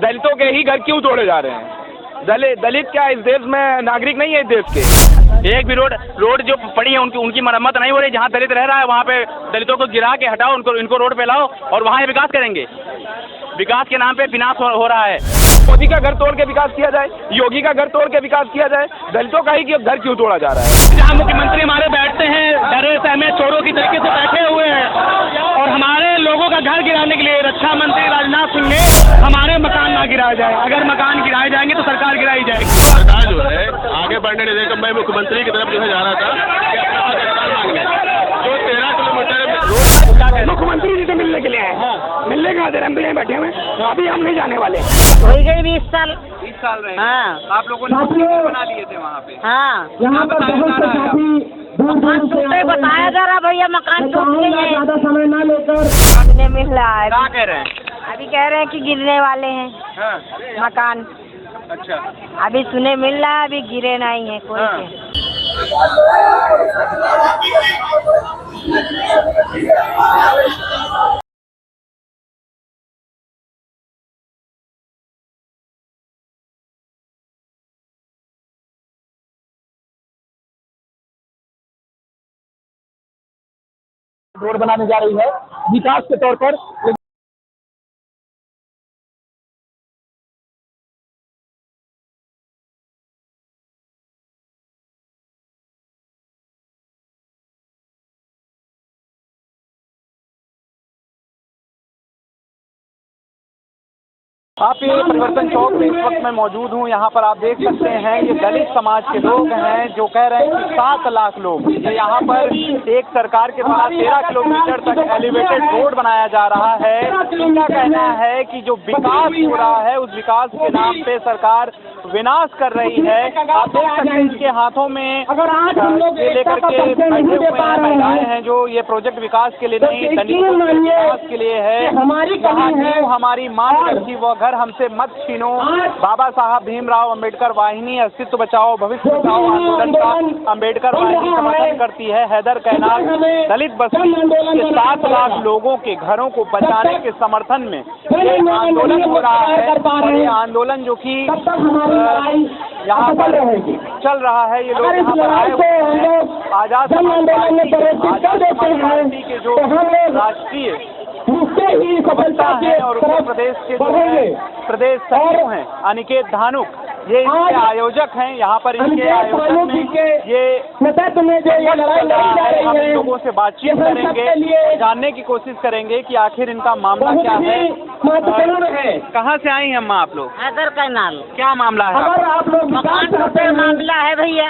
दलितों के ही घर क्यों तोड़े जा रहे हैं? दलित क्या इस देश में नागरिक नहीं है? इस देश के एक भी रोड जो पड़ी है उनकी मरम्मत नहीं हो रही। जहाँ दलित रह रहा है वहाँ पे दलितों को गिरा के हटाओ, इनको रोड पे लाओ और वहाँ ये विकास करेंगे। विकास के नाम पे विनाश हो रहा है। मोदी का घर तोड़ के विकास किया जाए, योगी का घर तोड़ के विकास किया जाए, दलितों का ही घर क्यों तोड़ा जा रहा है? जहाँ मुख्यमंत्री हमारे बैठते हैं डरे सहमे चोरों की तरीके से बैठे हुए हैं और हमारे लोगों का घर गिराने के लिए रक्षा मंत्री राजनाथ सिंह ने हमारे मकान ना गिराया जाए। अगर मकान गिराए जाएंगे तो सरकार गिराई जाएगी। सरकार जो है आगे बढ़ने नहीं देगा। मैं मुख्यमंत्री की तरफ जो है जा रहा था जो 13 किलोमीटर मुख्यमंत्री जी से मिलने के लिए आए। मिलने के आधे रंग बैठे हुए, अभी हम नहीं जाने वाले। हो गई 20 साल। 20 साल रहे। हाँ। आप लोगों ने बना लिए थे वहाँ पे। हाँ, यहाँ पर बताया जा रहा भैया मकान टूट गए हैं। ज्यादा समय न लेकर गिरने मिल रहा है। क्या कह रहे हैं? अभी कह रहे हैं कि गिरने वाले हैं हाँ। मकान। अच्छा, अभी सुने मिल रहा है, अभी गिरे नहीं है कोई हाँ। के। रोड बनाने जा रही है विकास के तौर पर। आप ये परिवर्तन चौक में इस वक्त मैं मौजूद हूँ। यहाँ पर आप देख सकते हैं ये दलित समाज के लोग हैं जो कह रहे हैं कि 7 लाख लोग ये यहाँ पर एक सरकार के पास 13 किलोमीटर तक एलिवेटेड रोड बनाया जा रहा है। इनका कहना है कि जो विकास हो रहा है उस विकास के नाम पे सरकार विनाश कर रही है। आप देख सकते हैं इनके हाथों में ये लेकर के बैठे हुए हैं महिलाएं हैं जो ये प्रोजेक्ट विकास के लिए नहीं दलितों के विकास के लिए है। हमारी मांग रखी वो घर हमसे मत छीनो। बाबा साहब भीमराव अंबेडकर वाहिनी अस्तित्व बचाओ भविष्य बचाओ आंदोलन का अंबेडकर वाहिनी समर्थन करती है। हैदर कैनाल दलित बस्ती के 7 लाख लोगों के घरों को बचाने के समर्थन में ये आंदोलन हो रहा है। और ये आंदोलन जो कि यहाँ पर चल रहा है, ये लोग यहाँ पर आए हुए हैं। आजाद पार्टी के जो राष्ट्रीय सफलता है और उत्तर प्रदेश के जो प्रदेश सचिव हैं अनिकेत धानुक, ये इसके आयोजक हैं। यहाँ पर इनके आयोजन में ये हम लोगों से बातचीत करेंगे, जानने की कोशिश करेंगे कि आखिर इनका मामला क्या है। कहाँ से आई हैं अम्मा आप लोग? हैदर कैनाल। क्या मामला है? मकान टूटे मामला है भैया।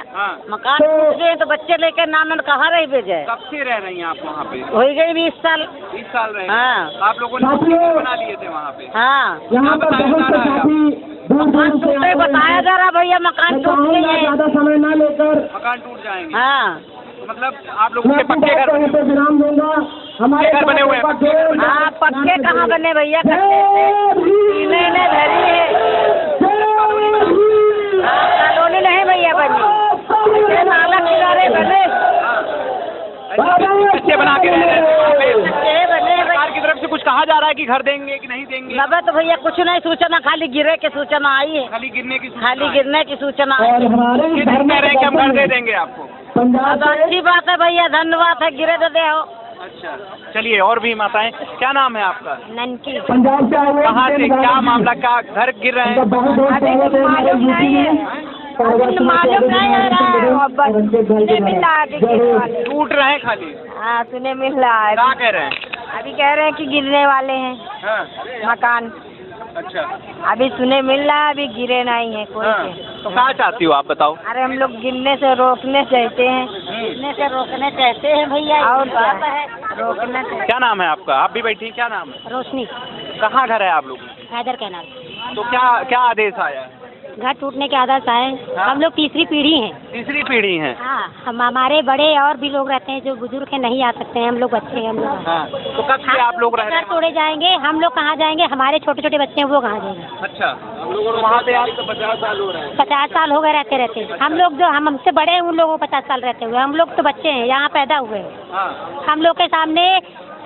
मकान टूट गए तो बच्चे लेकर नाम कहाँ रह भेजे? कब से रह रही हैं आप वहाँ पे? हो गई 20 साल। 20 साल रहे। हाँ। आप लोगों ने बना लिए थे वहाँ पे? हाँ। यहाँ पर मकान टूटे बताया जा रहा भैया मकान टूट गए हैं। ज्यादा समय न लेकर मकान टूट जाएंगे। हाँ। मतलब आप लोगों के पक्के घर विराम दूंगा। हमारे घर बने हुए हैं? हाँ, पक्के कहाँ बने भैया? नहीं धरी है। कॉलोनी नहीं भैया बनी, नाला किनारे बने बच्चे बना के रह रहे हैं। बने। सरकार की तरफ से कुछ कहा जा रहा है कि घर देंगे कि नहीं देंगे? लगा तो भैया कुछ नहीं, सूचना खाली गिरे की सूचना आई है। खाली गिरने की सूचना आई। और हमारे घर में रहे कि हम घर दे देंगे आपको? पंजाब से अच्छी बात है भैया, धन्यवाद है, गिरे तो दे हो। अच्छा, चलिए और भी माताएं, क्या नाम है आपका? ननकी। पंजाब से आए हुए कहाँ से, क्या मामला, क्या घर गिर रहे हैं? बहुत बहुत स्वागत है हमारे यूपी में। टूट रहे हैं खाली? हाँ, सुने मिल रहा है। क्या कह रहे हैं? अभी कह रहे हैं कि गिरने वाले हैं हाँ। मकान। अच्छा, अभी सुने मिल रहा है, अभी गिरे नहीं है कोई हाँ। के। तो क्या चाहती हो आप बताओ? अरे हम लोग गिरने से रोकने चाहते हैं। गिरने से रोकने चाहते हैं भैया। और क्या है? रोकना चाहिए। क्या नाम है आपका? आप भी बैठी, क्या नाम है? रोशनी। कहाँ घर है आप लोग? हैदर कैनाल। तो क्या आदेश आया है? घर टूटने के आदर्श आए। हाँ? हम लोग तीसरी पीढ़ी हैं। तीसरी पीढ़ी है? हाँ, हमारे बड़े और भी लोग रहते हैं जो बुजुर्ग हैं, नहीं आ सकते हैं। हम लोग बच्चे हैं हम लोग। हाँ। तो कब से आप लोग रह रहे घर हैं? तोड़े जाएंगे, हम लोग कहाँ जाएंगे? हमारे छोटे छोटे बच्चे हैं, वो कहाँ जाएंगे? अच्छा, हम लोग वहाँ पे आज 50 साल हो रहे हैं। 50 साल हो गए रहते। हम लोग जो हमसे बड़े हैं उन लोगों को 50 साल रहते हुए, हम लोग तो बच्चे हैं, यहाँ पैदा हुए हैं। हाँ। हम लोग के सामने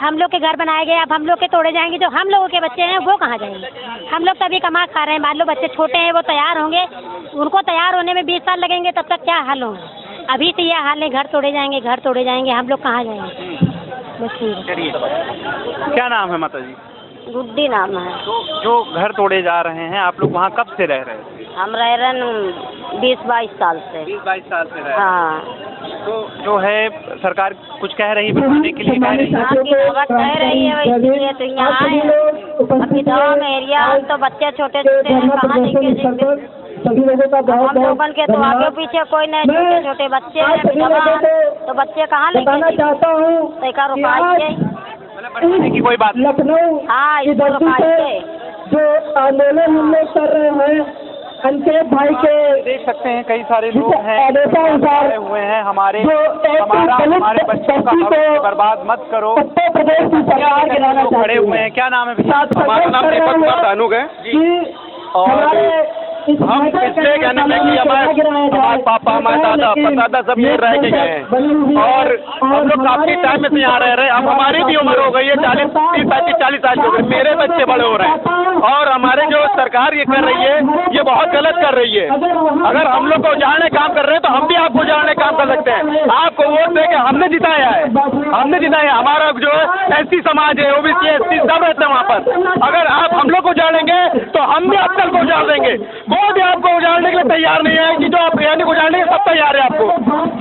हम लोग के घर बनाए गए, अब हम लोग के तोड़े जाएंगे। जो हम लोगों के बच्चे हैं वो कहाँ जाएंगे? हम लोग तभी कमा खा रहे हैं। मान लो बच्चे छोटे हैं, वो तैयार होंगे, उनको तैयार होने में 20 साल लगेंगे, तब तक क्या हाल होंगे? अभी से यह हाल है, घर तोड़े जाएंगे, घर तोड़े जाएंगे, हम लोग कहाँ जाएंगे? मुश्किल। चलिए, क्या नाम है माता जी? गुड्डी नाम है। जो घर तोड़े जा रहे हैं, आप लोग वहाँ कब से रह रहे हैं? हम रह रहे हैं 20-22 साल से। 20-22 साल से रह रहे हैं। हाँ, तो जो है सरकार कुछ कह रही है, बनाने के लिए कह रही है। यहाँ की खबर कह रही है, वैसे तो यहाँ आए हैं। अभी गाँव में एरिया तो बच्चे छोटे छोटे हैं, कहाँ लेके सभी लोगों का हम लोगन के तो आगे पीछे कोई नहीं, छोटे छोटे बच्चे हैं, विधवा, तो बच्चे कहाँ लेके चाहता हूँ तैका रुकाइए। बनाने की कोई बात लखनऊ हाँ, इसको रुकाइए। जो आंदोलन हम लोग कर रहे हैं, अंकित भाई के देख सकते हैं कई सारे लोग हैं आदेशानुसार खड़े हुए हैं। हमारे दलित हमारे बच्चों का भविष्य बर्बाद मत करो। उत्तर प्रदेश की सरकार गिराना लोग खड़े हुए हैं। क्या नाम है भैया? हमारा नाम दीपक कुमार धानुक है। और हम इसलिए कहने में कि हमारे पापा, हमारे दादा, परदादा सब ये रह के गए हैं और हम लोग काफी टाइम में से यहाँ रह रहे हैं। अब हमारी भी उम्र हो गई है, 40 साल हो गए, मेरे बच्चे बड़े हो रहे हैं और हमारे जो सरकार ये कर रही है, ये बहुत गलत कर रही है। अगर हम लोग को उजाड़ने काम कर रहे हैं तो हम भी आपको उजाड़ने काम कर सकते हैं। आपको वोट दे के हमने जिताया है, हमने जिताया। हमारा जो एससी समाज है, ओबीसी, एससी सब रहते हैं वहाँ पर। अगर आप हम लोग को उजाड़ेंगे तो हम भी अक्सर को उजाड़ देंगे। वो भी आपको उजाड़ने के लिए तैयार नहीं है कि जो आप यानी उजाड़ने के सब तैयार है, आपको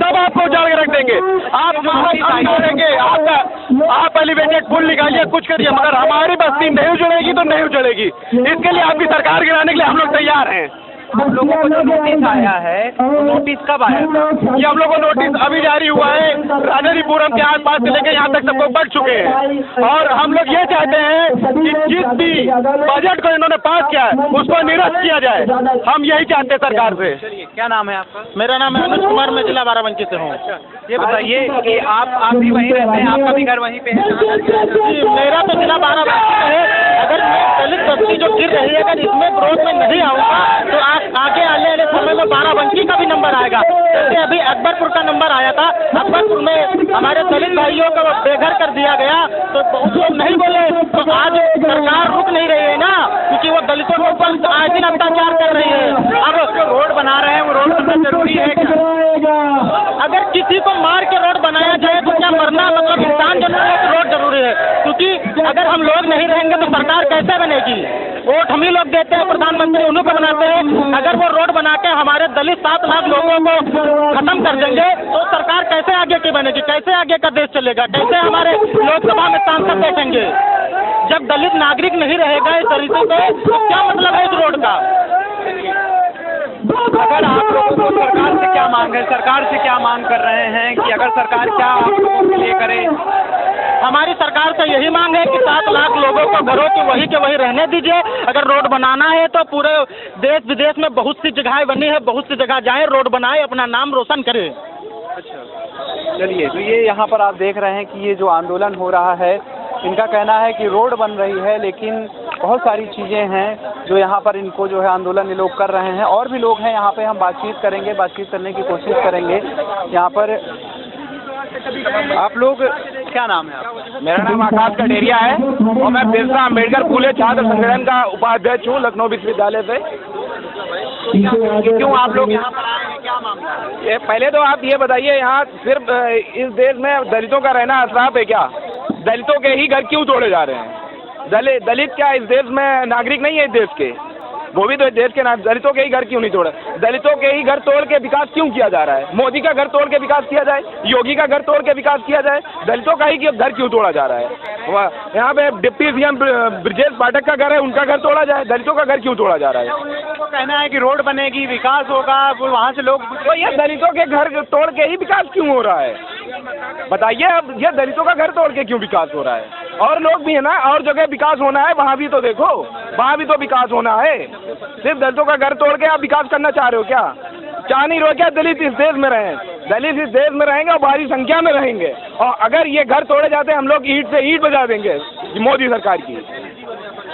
सब आपको उजाड़ के रख देंगे। आप जो उजाड़ेंगे, आप एलिवेटेड पुल निकालिए, कुछ करिए, मगर हमारी बस्ती नहीं उजड़ेगी तो नहीं उजड़ेगी। इसके लिए आपकी सरकार गिराने के लिए हम लोग तैयार हैं। हम लोगों को जो नोटिस आया है, नोटिस कब आया था? ये हम लोग को नोटिस अभी जारी हुआ है। राजाजीपुरम के आसपास से लेकर यहाँ तक सबको बढ़ चुके हैं और हम लोग ये चाहते हैं कि जिस भी बजट को इन्होंने पास किया है उसको निरस्त किया जाए। हम यही चाहते हैं सरकार से। क्या नाम है आपका? मेरा नाम है अनुज कुमार, मैं जिला बाराबंकी से हूँ। ये बताइए कि आप भी वहीं रहते हैं, आपका भी घर वहीं पे है? मेरा तो जिला बाराबंकी है। अगर दलित बस्ती जो गिर रही है, अगर इसमें विरोध में नहीं आऊँगा तो आगे आने वाले समय में बाराबंकी का भी नंबर आएगा। जैसे अभी अकबरपुर का नंबर आया था, अकबरपुर में हमारे दलित भाइयों को बेघर कर दिया गया, तो बहुत लोग नहीं बोले। तो आज सरकार रुक नहीं रही है ना, क्योंकि वो दलितों के ऊपर आए दिन अत्याचार कर रही है। अब जो रोड बना रहे हैं वो रोड बनना जरूरी है क्या? अगर किसी को मार के रोड बनाया जाए तो क्या मरना मतलब इंसान जरूरी है कि रोड जरूरी है? क्योंकि अगर हम लोग नहीं रहेंगे तो सरकार कैसे बनेगी? वोट हम ही लोग देते हैं, प्रधानमंत्री उन्हीं को बनाते हैं। अगर वो रोड बना के हमारे दलित 7 लाख लोगों को खत्म कर देंगे तो सरकार कैसे आगे की बनेगी? कैसे आगे का देश चलेगा? कैसे हमारे लोकसभा में सांसद बैठेंगे? जब दलित नागरिक नहीं रहेगा इस तरीके से तो क्या मतलब है इस रोड का? अगर आप लोगों को सरकार से क्या मांग है, सरकार से क्या मांग कर रहे हैं कि अगर सरकार क्या आप लोगों के लिए करे? हमारी सरकार से यही मांग है कि 7 लाख लोगों को घरों की वही के वही रहने दीजिए। अगर रोड बनाना है तो पूरे देश विदेश में बहुत सी जगहें बनी है, बहुत सी जगह जाएं, रोड बनाएं, अपना नाम रोशन करें। अच्छा, चलिए, तो ये यहाँ पर आप देख रहे हैं कि ये जो आंदोलन हो रहा है, इनका कहना है कि रोड बन रही है लेकिन बहुत सारी चीज़ें हैं जो यहाँ पर इनको जो है आंदोलन ये लोग कर रहे हैं। और भी लोग हैं यहाँ पे, हम बातचीत करेंगे, बातचीत करने की कोशिश करेंगे। यहाँ पर आप लोग, क्या नाम है आपका? मेरा नाम आकाश कटेरिया है और मैं बिरसा अम्बेडकर फूले छात्र संगठन का उपाध्यक्ष हूँ लखनऊ विश्वविद्यालय से। क्यों आप लोग यहाँ पर आए हैं, क्या मामला है? ये पहले तो आप ये बताइए, यहाँ सिर्फ इस देश में दलितों का रहना अशराफ है क्या? दलितों के ही घर क्यों तोड़े जा रहे हैं? दलित क्या इस देश में नागरिक नहीं है? इस देश के वो भी तो देश के दलितों के ही घर क्यों नहीं तोड़े? दलितों के ही घर तोड़ के विकास क्यों किया जा रहा है? मोदी का घर तोड़ के विकास किया जाए, योगी का घर तोड़ के विकास किया जाए, दलितों का ही घर क्यों तोड़ा जा रहा है? यहाँ पे डिप्टी सीएम ब्रजेश पाठक का घर है, उनका घर तोड़ा जाए, दलितों का घर क्यों तोड़ा जा रहा है? उनको कहना है कि रोड बनेगी, विकास होगा, वहाँ से लोग तो ये दलितों के घर तोड़ के ही विकास क्यों हो रहा है? बताइए, अब ये दलितों का घर तोड़ के क्यों विकास हो रहा है? और लोग भी है ना, और जगह विकास होना है, वहाँ भी तो देखो, वहाँ भी तो विकास होना है। सिर्फ दलितों का घर तोड़ के आप विकास करना चाह रहे हो क्या? चाह नहीं रहे क्या दलित इस देश में रहें? दलित इस देश में रहेंगे और भारी संख्या में रहेंगे, और अगर ये घर तोड़े जाते हैं हम लोग ईंट से ईंट बजा देंगे मोदी सरकार की।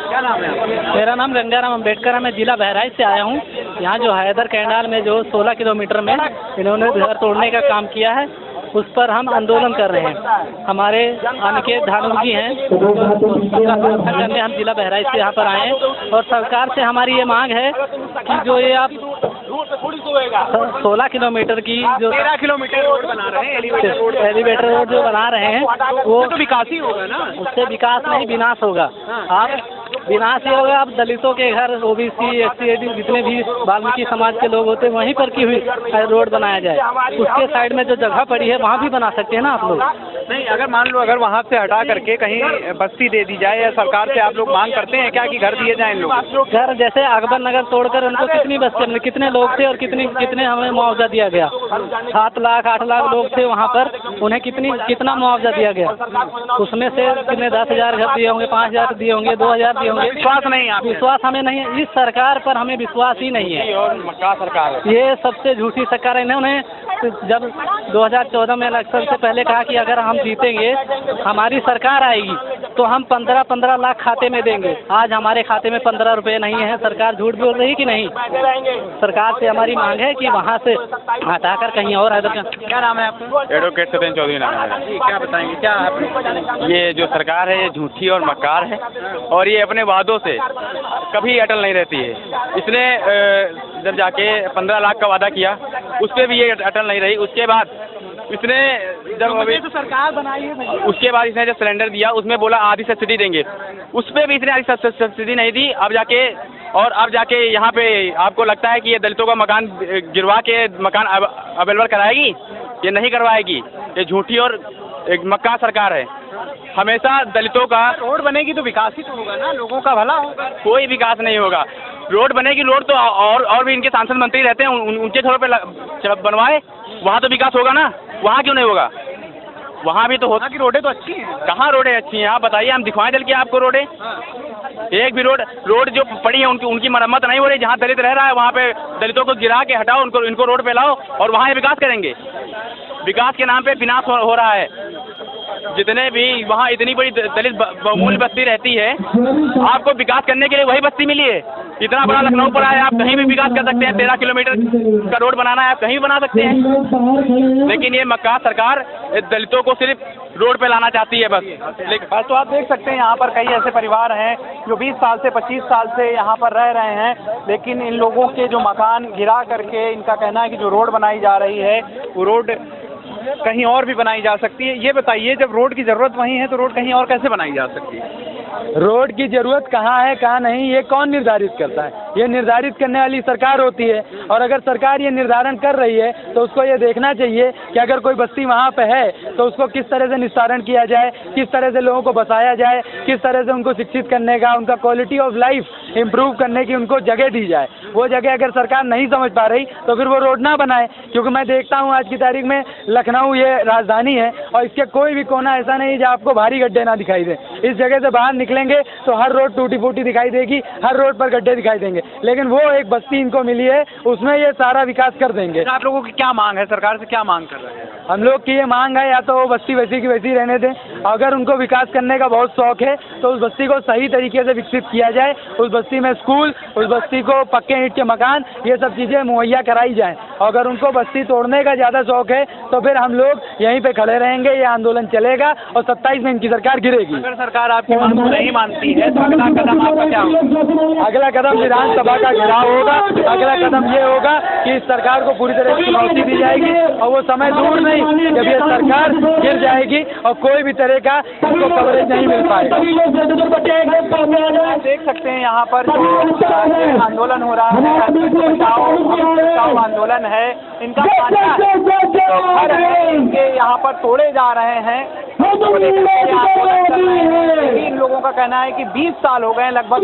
क्या नाम है? मेरा नाम गंगाराम अम्बेडकर है, मैं जिला बहराइच से आया हूँ। यहाँ जो हैदर कैनाल में जो 16 किलोमीटर में इन्होंने घर तोड़ने का काम किया है, उस पर हम आंदोलन कर रहे हैं। हमारे अनिकेत धानुक जी हैं, उनका समर्थन करने हम जिला बहराइच से यहाँ पर आए हैं और सरकार से हमारी ये मांग है कि जो ये आप 16 किलोमीटर की जो 13 किलोमीटर रोड बना रहे हैं, एलिवेटर रोड जो बना रहे हैं वो तो विकास ही होगा ना। उससे विकास नहीं विनाश होगा। आप विनाश ही होगा। अब दलितों के घर, ओबीसी, एससी, एडी जितने भी वाल्मीकि समाज के लोग होते हैं वहीं पर की हुई रोड बनाया जाए। उसके साइड में जो जगह पड़ी है वहाँ भी बना सकते हैं ना आप लोग। नहीं, अगर मान लो अगर वहाँ से हटा करके कहीं बस्ती दे दी जाए, या सरकार से आप लोग मांग करते हैं क्या कि घर दिए जाए इन लोग? घर जैसे अकबर नगर तोड़कर उनको कितनी बस्ती, कितने लोग थे और कितने हमें मुआवजा दिया गया? 7 लाख 8 लाख लोग थे वहाँ पर, उन्हें कितना मुआवजा दिया गया? उसमें से कितने 10,000 घर दिए होंगे, 5,000 दिए होंगे, 2,000 दिए होंगे। विश्वास नहीं है, विश्वास हमें नहीं है। इस सरकार पर हमें विश्वास ही नहीं है। और मक्का सरकार है, ये सबसे झूठी सरकार है। इन्होंने जब 2014 में इलेक्शन से पहले कहा कि अगर हम जीतेंगे, हमारी सरकार आएगी तो हम 15-15 लाख खाते में देंगे। आज हमारे खाते में 15 रुपए नहीं है। सरकार झूठ बोल रही कि नहीं? सरकार से हमारी मांग है कि वहाँ से हटाकर कहीं और है। क्या नाम है आपका? एडवोकेट सत्येंद्र चौधरी नाम है। जी, क्या बताएंगे? क्या ये जो सरकार है ये झूठी और मक्कार है और ये अपने वादों से कभी अटल नहीं रहती है। इसने जब जाके 15 लाख का वादा किया उस पर भी ये अटल नहीं रही। उसके बाद इसने जब अभी तो सरकार बनाई है, उसके बाद इसने जब सिलेंडर दिया उसमें बोला आधी सब्सिडी देंगे, उस पर भी इसने आधी सब्सिडी नहीं दी। अब जाके यहाँ पे आपको लगता है कि ये दलितों का मकान गिरवा के मकान अवेलेबल कराएगी? ये नहीं करवाएगी। ये झूठी और एक मक्का सरकार है। हमेशा दलितों का रोड बनेगी तो विकास ही तो होगा ना, लोगों का भला होगा। कोई विकास नहीं होगा। रोड बनेगी, रोड तो और भी इनके सांसद मंत्री रहते हैं, उनके छोर पे बनवाए, वहाँ तो विकास होगा ना। वहाँ क्यों नहीं होगा? वहाँ भी तो होता कि रोडें तो अच्छी हैं। कहाँ रोडें अच्छी हैं? आप बताइए, हम दिखवाएं चल के आपको रोडें? एक भी रोड जो पड़ी है उनकी मरम्मत नहीं हो रही। जहाँ दलित रह रहा है वहाँ पे दलितों को गिरा के हटाओ, इनको रोड पे लाओ और वहाँ ये विकास करेंगे। विकास के नाम पे विनाश हो रहा है। जितने भी वहाँ इतनी बड़ी दलित बहुमूल्य बस्ती रहती है, आपको विकास करने के लिए वही बस्ती मिली है। इतना बड़ा लखनऊ पड़ा है, आप कहीं भी विकास कर सकते हैं। 13 किलोमीटर का रोड बनाना है, आप कहीं भी बना सकते हैं। लेकिन ये मक्का सरकार दलितों को सिर्फ रोड पे लाना चाहती है बस। लेकिन तो आप देख सकते हैं यहाँ पर कई ऐसे परिवार हैं जो 20 साल से 25 साल से यहाँ पर रह रहे हैं, लेकिन इन लोगों के जो मकान गिरा करके इनका कहना है कि जो रोड बनाई जा रही है वो रोड कहीं और भी बनाई जा सकती है। ये बताइए, जब रोड की ज़रूरत वहीं है तो रोड कहीं और कैसे बनाई जा सकती है? रोड की ज़रूरत कहाँ है कहाँ नहीं, ये कौन निर्धारित करता है? ये निर्धारित करने वाली सरकार होती है। और अगर सरकार ये निर्धारण कर रही है तो उसको ये देखना चाहिए कि अगर कोई बस्ती वहाँ पे है तो उसको किस तरह से निस्तारण किया जाए, किस तरह से लोगों को बसाया जाए, किस तरह से उनको शिक्षित करने का, उनका क्वालिटी ऑफ लाइफ इम्प्रूव करने की उनको जगह दी जाए। वो जगह अगर सरकार नहीं समझ पा रही तो फिर वो रोड ना बनाए। क्योंकि मैं देखता हूँ आज की तारीख में लखनऊ ये राजधानी है और इसके कोई भी कोना ऐसा नहीं जहाँ आपको भारी गड्ढे ना दिखाई दे। इस जगह से बाहर निकलेंगे तो हर रोड टूटी फूटी दिखाई देगी, हर रोड पर गड्ढे दिखाई देंगे। लेकिन वो एक बस्ती इनको मिली है, उसमें ये सारा विकास कर देंगे। आप लोगों की क्या मांग है? सरकार से क्या मांग कर रहे हैं? हम लोग की ये मांग है या तो वो बस्ती वैसी की वैसी रहने दें। अगर उनको विकास करने का बहुत शौक है तो उस बस्ती को सही तरीके से विकसित किया जाए। उस बस्ती में स्कूल, उस बस्ती को पक्के ईंट के मकान, ये सब चीज़ें मुहैया कराई जाएँ। अगर उनको बस्ती तोड़ने का ज़्यादा शौक है तो फिर हम लोग यहीं पे खड़े रहेंगे, ये आंदोलन चलेगा और 27 में इनकी सरकार गिरेगी। अगर सरकार आपकी मांग को नहीं मानती है तो अगला कदम आपका क्या होगा? अगला कदम विधानसभा का घेराव होगा। अगला कदम ये होगा कि इस सरकार को पूरी तरह से चुनौती दी जाएगी और वो समय दूर नहीं जब ये सरकार गिर जाएगी और कोई भी तरह का इसको कवरेज नहीं मिल पाएगा। देख सकते हैं यहाँ पर जो आंदोलन हो रहा है, बचाओ आंदोलन है। इनका मानना है घर है इनके यहाँ पर तोड़े जा रहे हैं। इन लोगों का कहना है कि 20 साल हो गए लगभग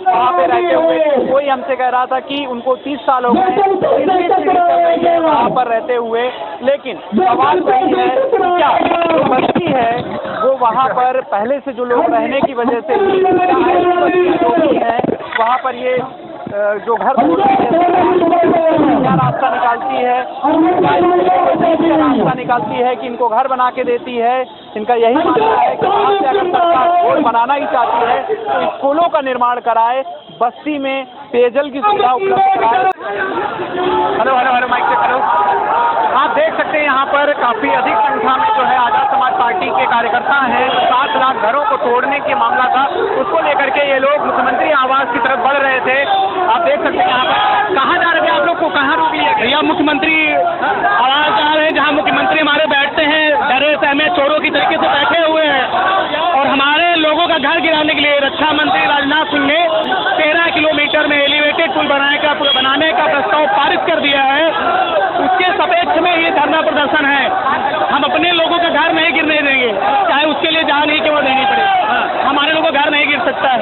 वहाँ पे रहते हुए। कोई हमसे कह रहा था कि उनको 30 साल हो गए वहाँ पर रहते हुए। लेकिन सवाल वही है, क्या जो बस्ती है वो वहाँ पर पहले से जो लोग रहने की वजह से जो भी है वहाँ पर ये जो घर रास्ता निकालती है, रास्ता निकालती है कि इनको घर बना के देती है। इनका यही मानना है कि वहाँ से अगर सरकार रोड बनाना ही चाहती है तो स्कूलों का निर्माण कराए, बस्ती में पेयजल की सुविधा उपलब्ध कराए। Hello hello hello, mic check करो। आप देख सकते हैं यहाँ पर काफी अधिक संख्या में जो है आजाद समाज पार्टी के कार्यकर्ता हैं। 7 लाख घरों को तोड़ने के मामला था, उसको लेकर के ये लोग मुख्यमंत्री आवास की तरफ बढ़ रहे थे। आप देख सकते हैं यहाँ पर कहाँ जा रहे थे आप लोग को, कहाँ रोक लिया गया? भैया मुख्यमंत्री आवास जा रहे हैं, जहाँ मुख्यमंत्री हमारे बैठते हैं, डरे सहमे चोरों की तरीके से बैठे हुए हैं। और हमारे लोगों का घर गिराने के लिए रक्षा मंत्री राजनाथ सिंह ने 13 किलोमीटर में एलिवेटेड पुल बनाने का प्रस्ताव पारित कर दिया है। उसके सापेक्ष में ये धरना प्रदर्शन है। हम अपने लोगों का घर नहीं गिरने देंगे, चाहे उसके लिए जान ही क्यों देनी पड़े। हमारे लोगों का घर नहीं गिर सकता है।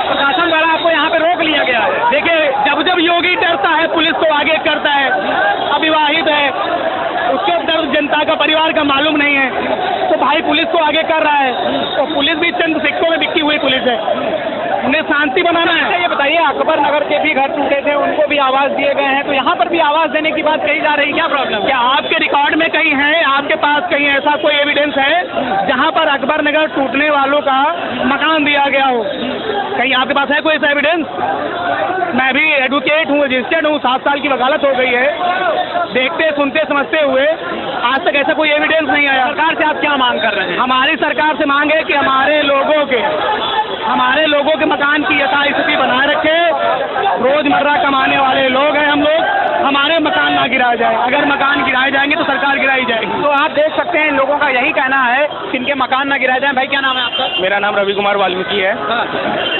प्रशासन द्वारा आपको यहाँ पे रोक लिया गया है। देखिए, जब जब योगी डरता है पुलिस को आगे करता है, अविवाहित है, उसके दर्द जनता का परिवार का मालूम नहीं है, तो भाई पुलिस को आगे कर रहा है। तो पुलिस भी चंद सिक्कों में बिकती हुई पुलिस है, उन्हें शांति बनाना है। ये बताइए, अकबर नगर के भी घर टूटे थे, उनको भी आवाज दिए गए हैं, तो यहाँ पर भी आवाज देने की बात कही जा रही है, क्या प्रॉब्लम? क्या आपके रिकॉर्ड में कहीं है, आपके पास कहीं ऐसा कोई एविडेंस है जहाँ पर अकबर नगर टूटने वालों का मकान दिया गया हो? कहीं आपके पास है कोई ऐसा एविडेंस? मैं भी एडवोकेट हूँ, रजिस्टर्ड हूँ, 7 साल की वकालत हो गई है। देखते सुनते समझते हुए आज तक ऐसा कोई एविडेंस नहीं आया। सरकार से आप क्या मांग कर रहे हैं? हमारी सरकार से मांग है कि हमारे लोगों के मकान की यथास्थिति बनाए रखे। रोजमर्रा कमाने वाले लोग हैं हम लोग, हमारे मकान ना गिराए जाए। अगर मकान गिराए जाएंगे तो सरकार गिराई जाएगी। तो आप देख सकते हैं इन लोगों का यही कहना है कि इनके मकान ना गिराए जाए। भाई क्या नाम है आपका? मेरा नाम रवि कुमार वाल्मीकि है।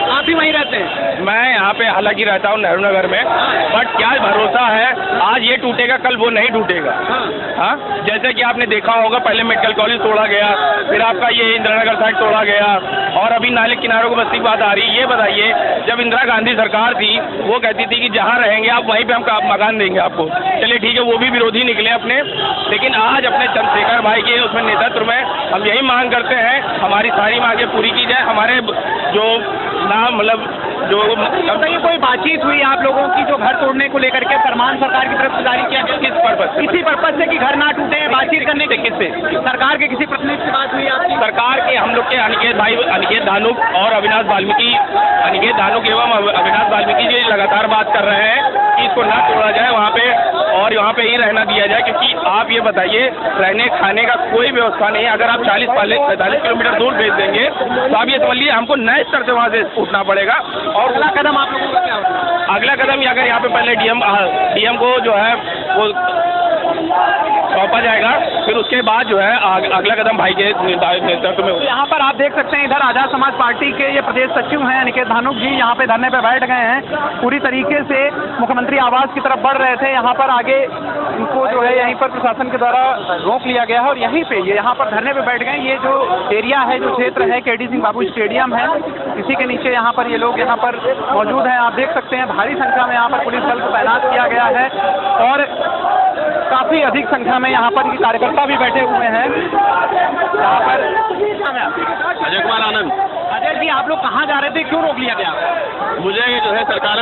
आप भी वहीं रहते हैं? मैं यहाँ पे हालांकि रहता हूँ नेहरू नगर में, बट क्या भरोसा है आज ये टूटेगा कल वो नहीं टूटेगा। हाँ, जैसे कि आपने देखा होगा, पहले मेडिकल कॉलेज तोड़ा गया, फिर आपका ये इंदिरा नगर साइड तोड़ा गया, और अभी नाले किनारों को बस्ती की बात आ रही है। ये बताइए, जब इंदिरा गांधी सरकार थी वो कहती थी कि जहाँ रहेंगे आप वहीं पे हम मकान देंगे आपको। चलिए ठीक है, वो भी विरोधी निकले अपने, लेकिन आज अपने चंद्रशेखर भाई के उसमें नेतृत्व में हम यही मांग करते हैं, हमारी सारी मांगें पूरी की जाए। हमारे जो नाम मतलब जो बताइए, कोई बातचीत हुई आप लोगों की जो घर तोड़ने को लेकर के फरमान सरकार की तरफ से जारी किया गया? किस पर्पज? इसी पर्पज से कि घर ना टूटे, बातचीत करने के किससे? सरकार के किसी प्रतिनिधि से बात हुई आपकी? सरकार के हम लोग के अनिकेत धानुक और अविनाश वाल्मीकि, अनिकेत धानुक एवं अविनाश वाल्मीकि जी लगातार बात कर रहे हैं कि इसको ना तोड़ा जाए वहाँ पे, और यहाँ पे ही रहना दिया जाए। क्योंकि आप ये बताइए, रहने खाने का कोई व्यवस्था नहीं है। अगर आप 40-45 किलोमीटर दूर भेज देंगे तो आप ये समझ लीजिए हमको नए स्तर से वहाँ से उठना पड़ेगा। और अगला कदम आप लोगों का क्या होगा? अगला कदम अगर यहाँ पे पहले डीएम को जो है वो सौंपा जाएगा, फिर उसके बाद जो है अगला कदम भाई के नेतृत्व में होगा। यहाँ पर आप देख सकते हैं, इधर आजाद समाज पार्टी के ये प्रदेश सचिव हैं अनिकेत धानुक जी, यहाँ पे धरने पे बैठ गए हैं। पूरी तरीके से मुख्यमंत्री आवास की तरफ बढ़ रहे थे। यहाँ पर आगे इनको जो है यहीं पर प्रशासन के द्वारा रोक लिया गया है और यहीं पे ये यहाँ पर धरने पे बैठ गए। ये जो एरिया है, जो क्षेत्र है, केडी सिंह बाबू स्टेडियम है, इसी के नीचे यहाँ पर ये लोग यहाँ पर मौजूद हैं। आप देख सकते हैं भारी संख्या में यहाँ पर पुलिस बल को तैनात किया गया है और काफी अधिक संख्या में यहाँ पर कार्यकर्ता भी बैठे हुए हैं। यहाँ पर अजय कुमार आनंद। अजय जी, आप लोग कहाँ जा रहे थे, क्यों रोक लिया गया? मुझे जो है सरकार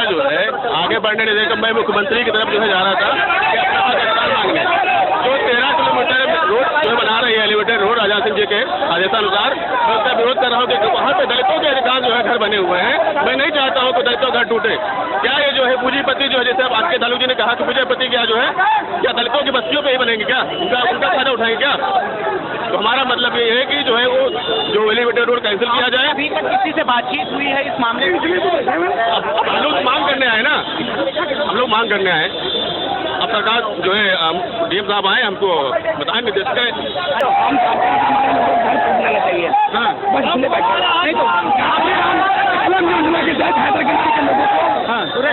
जो है आगे बढ़ने नहीं देकर मैं मुख्यमंत्री की तरफ जो है जा रहा था कि अपना अधिकार मांगने। जो 13 किलोमीटर रोड जो बना रही है एलिवेटेड रोड आजाद सिंह जी के आदेशानुसार, मैं उसका विरोध कर रहा हूँ कि वहाँ पे दलितों के अधिकांश जो है घर बने हुए हैं। मैं नहीं चाहता हूँ कि दलितों का घर टूटे। क्या ये जो है पूंजीपति जो है, जैसे अब आके धानुक जी ने कहा कि पूंजीपति क्या जो है क्या दलितों की बस्तियों पे ही बनेंगे, क्या उनका फायदा उठाएंगे क्या? तो हमारा मतलब ये है कि जो है वो जो एलिवेटेड रोड कैंसिल किया जाए। अभी तक किसी से बातचीत हुई है इस मामले में? अब हम लोग मांग करने आए ना, हम लोग मांग करने आए। अब सरकार जो है डीएम साहब आए, हमको बताएंगे निर्देश करें। हाँ, बस हमने नहीं तो योजना के तहत हैदराबाद के लोगों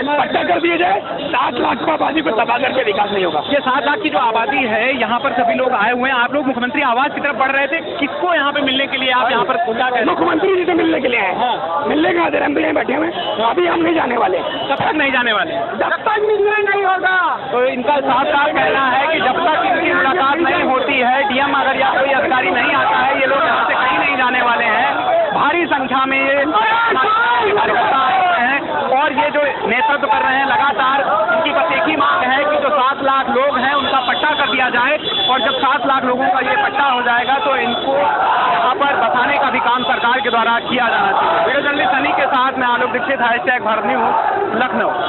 को पट्टा कर दिया जाए। 7 लाख को आबादी को तबाह करके विकास नहीं होगा। ये 7 लाख की जो आबादी है, यहाँ पर सभी लोग आए हुए हैं। आप लोग मुख्यमंत्री आवास की तरफ बढ़ रहे थे, किसको यहाँ पे मिलने के लिए आप यहाँ पर क्या कह रहे हैं? मुख्यमंत्री जी से मिलने के लिए आए। हाँ, मिलने कहाँ दे रहे, हम तो यहीं बैठे हुए। अभी हम नहीं जाने वाले। कब तक नहीं जाने वाले? जब तक निर्णय नहीं होगा। तो इनका साफ साफ कहना है कि जब तक इनकी मुलाकात नहीं होती है, डीएम अगर या कोई अधिकारी नहीं आता है, ये लोग यहाँ से कहीं नहीं जाने वाले हैं। भारी संख्या में ये कार्यकर्ता आए हैं और ये जो नेतृत्व कर रहे हैं लगातार, इनकी बस एक ही मांग है कि जो 7 लाख लोग हैं उनका पट्टा कर दिया जाए। और जब 7 लाख लोगों का ये पट्टा हो जाएगा तो इनको यहाँ पर बसाने का भी काम सरकार के द्वारा किया जाना चाहिए। वीडियो जर्नलिस्ट सनी के साथ मैं आलोक दीक्षित, #भारत न्यूज़, लखनऊ।